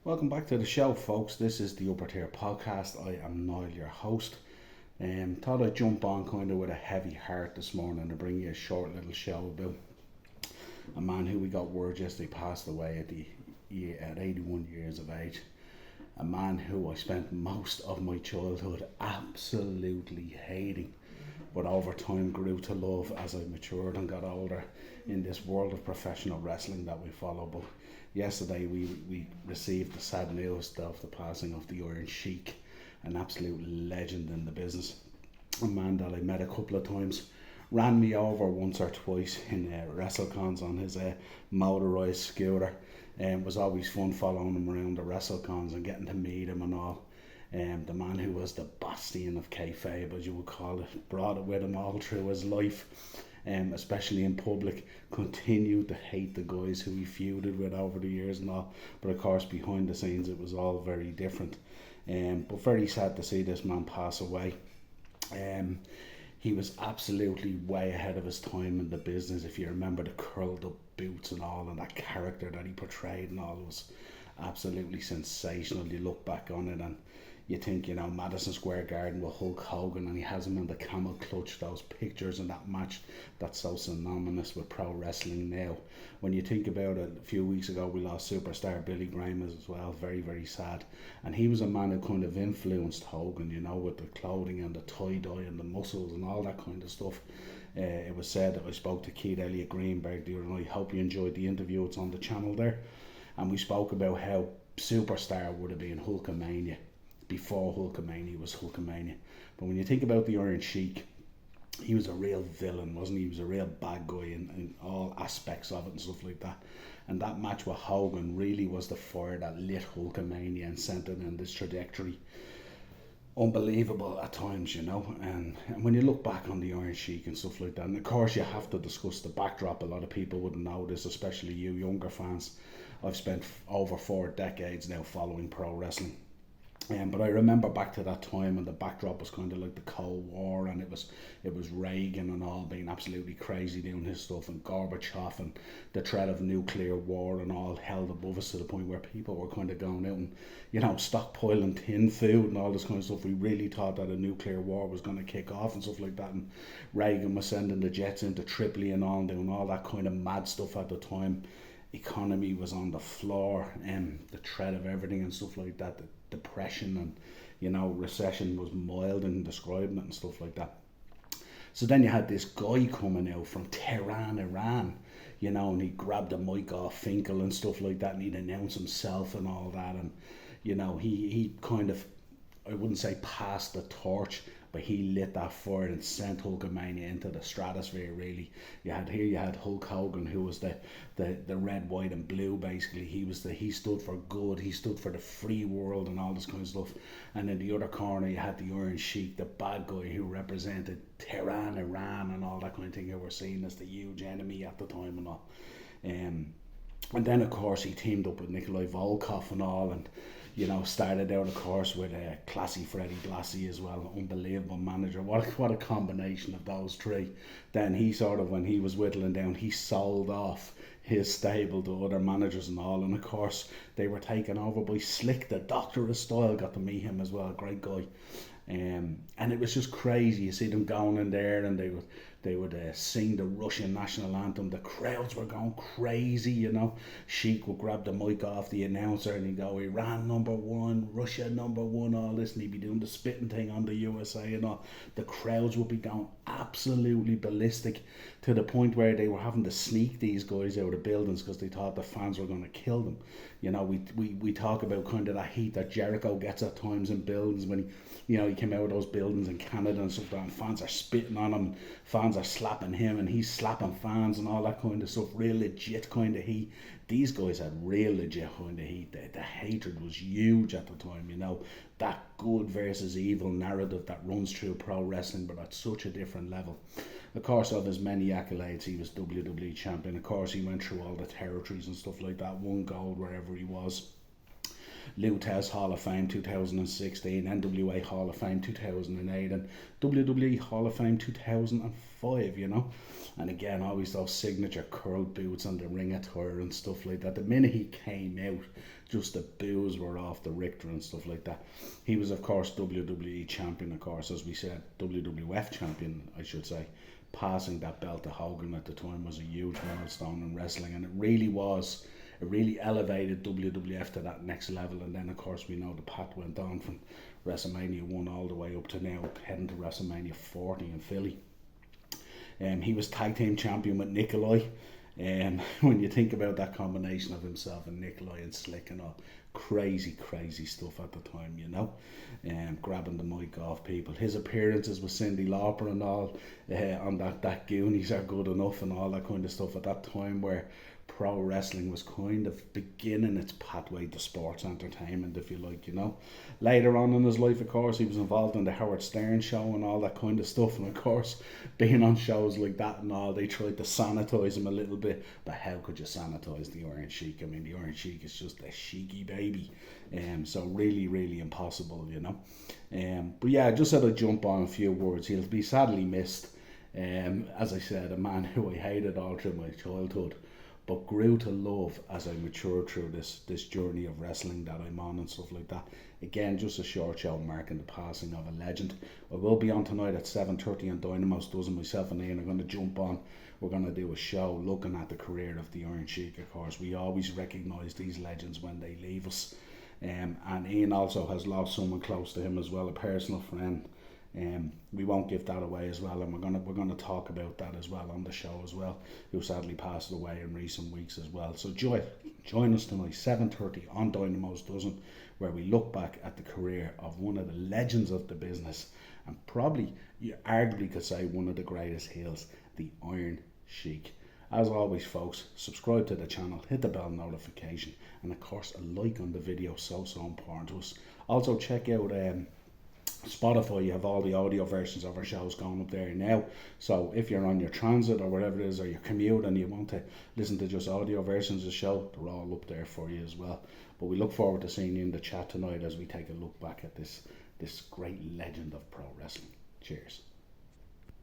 Welcome back to the show, folks. This is the Upper Tier Podcast. I am Niall, your host. Thought I'd jump on kind of with a heavy heart this morning to bring you a short little show about a man who we got word yesterday passed away at 81 years of age. A man who I spent most of my childhood absolutely hating, but over time grew to love as I matured and got older in this world of professional wrestling that we follow. But yesterday we received the sad news of the passing of the Iron Sheik, an absolute legend in the business. A man that I met a couple of times, ran me over once or twice in WrestleCons on his motorised scooter. It was always fun following him around the WrestleCons and getting to meet him and all. The man who was the bastion of kayfabe, as you would call it, brought it with him all through his life, especially in public. Continued to hate the guys who he feuded with over the years and all, but of course behind the scenes it was all very different. But very sad to see this man pass away. He was absolutely way ahead of his time in the business. If you remember the curled up boots and all, and that character that he portrayed and all, was absolutely sensational. You look back on it and you think, Madison Square Garden with Hulk Hogan, and he has him in the camel clutch, those pictures in that match that's so synonymous with pro wrestling now. When you think about it, a few weeks ago we lost superstar Billy Graham as well, very, very sad. And he was a man who kind of influenced Hogan, with the clothing and the tie-dye and the muscles and all that kind of stuff. It was said that I spoke to Keith Elliott Greenberg the other night. Hope you enjoyed the interview, it's on the channel there. And we spoke about how superstar would have been Hulkamania before Hulkamania was Hulkamania. But when you think about the Iron Sheik, he was a real villain, wasn't he? He was a real bad guy in all aspects of it and stuff like that. And that match with Hogan really was the fire that lit Hulkamania and sent it in this trajectory. Unbelievable at times, and when you look back on the Iron Sheik and stuff like that, and of course you have to discuss the backdrop. A lot of people wouldn't know this, especially you younger fans. I've spent over 4 decades now following pro wrestling. But I remember back to that time, and the backdrop was kind of like the Cold War, and it was Reagan and all being absolutely crazy doing his stuff, and Gorbachev and the threat of nuclear war and all held above us to the point where people were kind of going out and stockpiling tin food and all this kind of stuff. We really thought that a nuclear war was going to kick off and stuff like that, and Reagan was sending the jets into Tripoli and all, doing all that kind of mad stuff at the time. Economy was on the floor, and the threat of everything and stuff like that. The depression and recession was mild in describing it and stuff like that. So then you had this guy coming out from Tehran, Iran, and he grabbed the mic off Finkel and stuff like that, and he'd announce himself and all that, and he kind of, I wouldn't say passed the torch, but he lit that fire and sent Hulkamania into the stratosphere. Really, you had Hulk Hogan, who was the red, white, and blue. Basically, he stood for good. He stood for the free world and all this kind of stuff. And in the other corner, you had the Iron Sheik, the bad guy who represented Tehran, Iran, and all that kind of thing, who were seen as the huge enemy at the time and all. And then of course he teamed up with Nikolai Volkov and all, and started out of course with classy Freddie Blassie as well, unbelievable manager. What a combination of those three. Then he sort of, when he was whittling down, he sold off his stable to other managers and all, and of course they were taken over by Slick, the Doctor of Style. Got to meet him as well, great guy. And it was just crazy. You see them going in there, and they would sing the Russian national anthem. The crowds were going crazy, Sheik would grab the mic off the announcer and he'd go, Iran number one, Russia number one, all this, and he'd be doing the spitting thing on the USA and all. The crowds would be going absolutely ballistic, to the point where they were having to sneak these guys out of buildings because they thought the fans were going to kill them. We talk about kind of that heat that Jericho gets at times in buildings when he came out of those buildings in Canada and stuff, and fans are spitting on him, fans are slapping him, and he's slapping fans and all that kind of stuff. Real legit kind of heat. These guys had real legit kind of heat. The hatred was huge at the time, that good versus evil narrative that runs through pro wrestling, but at such a different level. Of course, of his many accolades, he was WWE champion. Of course, he went through all the territories and stuff like that, won gold wherever he was. Lutez Hall of Fame 2016, NWA Hall of Fame 2008, and WWE Hall of Fame 2005, you know. And again, always those signature curl boots on the ring attire and stuff like that. The minute he came out, just the boos were off the Richter and stuff like that. He was, of course, WWE champion, of course, as we said, WWF champion, I should say. Passing that belt to Hogan at the time was a huge milestone in wrestling, and it really was. It really elevated WWF to that next level, and then of course we know the path went on from WrestleMania 1 all the way up to now heading to WrestleMania 40 in Philly. He was tag team champion with Nikolai. When you think about that combination of himself and Nikolai and Slick and all, crazy stuff at the time, you know. Grabbing the mic off people. His appearances with Cyndi Lauper and all on that Goonies Are Good Enough and all that kind of stuff at that time where pro wrestling was kind of beginning its pathway to sports entertainment, if you like, you know. Later on in his life, of course, he was involved in the Howard Stern show and all that kind of stuff, and of course, being on shows like that and all, they tried to sanitize him a little bit, but how could you sanitize the Iron Sheik? I mean, the Iron Sheik is just a cheeky baby, so really impossible, you know. But yeah, I just had to jump on a few words. He'll be sadly missed. As I said, a man who I hated all through my childhood, but grew to love as I matured through this journey of wrestling that I'm on and stuff like that. Again, just a short show marking the passing of a legend. I will be on tonight at 7:30 on Dynamo's Dozen. Myself and Ian are going to jump on. We're going to do a show looking at the career of the Iron Sheik, of course. We always recognise these legends when they leave us. And Ian also has lost someone close to him as well, a personal friend. We won't give that away as well, and we're gonna talk about that as well on the show as well, who sadly passed away in recent weeks as well. So join us tonight 7:30 on Dynamo's Dozen, where we look back at the career of one of the legends of the business, and probably you arguably could say one of the greatest heels, the Iron Sheik. As always, folks, subscribe to the channel, hit the bell notification, and of course a like on the video, so important to us. Also check out Spotify. You have all the audio versions of our shows going up there now, so if you're on your transit or whatever it is, or your commute and you want to listen to just audio versions of the show, they're all up there for you as well. But we look forward to seeing you in the chat tonight as we take a look back at this great legend of pro wrestling. Cheers.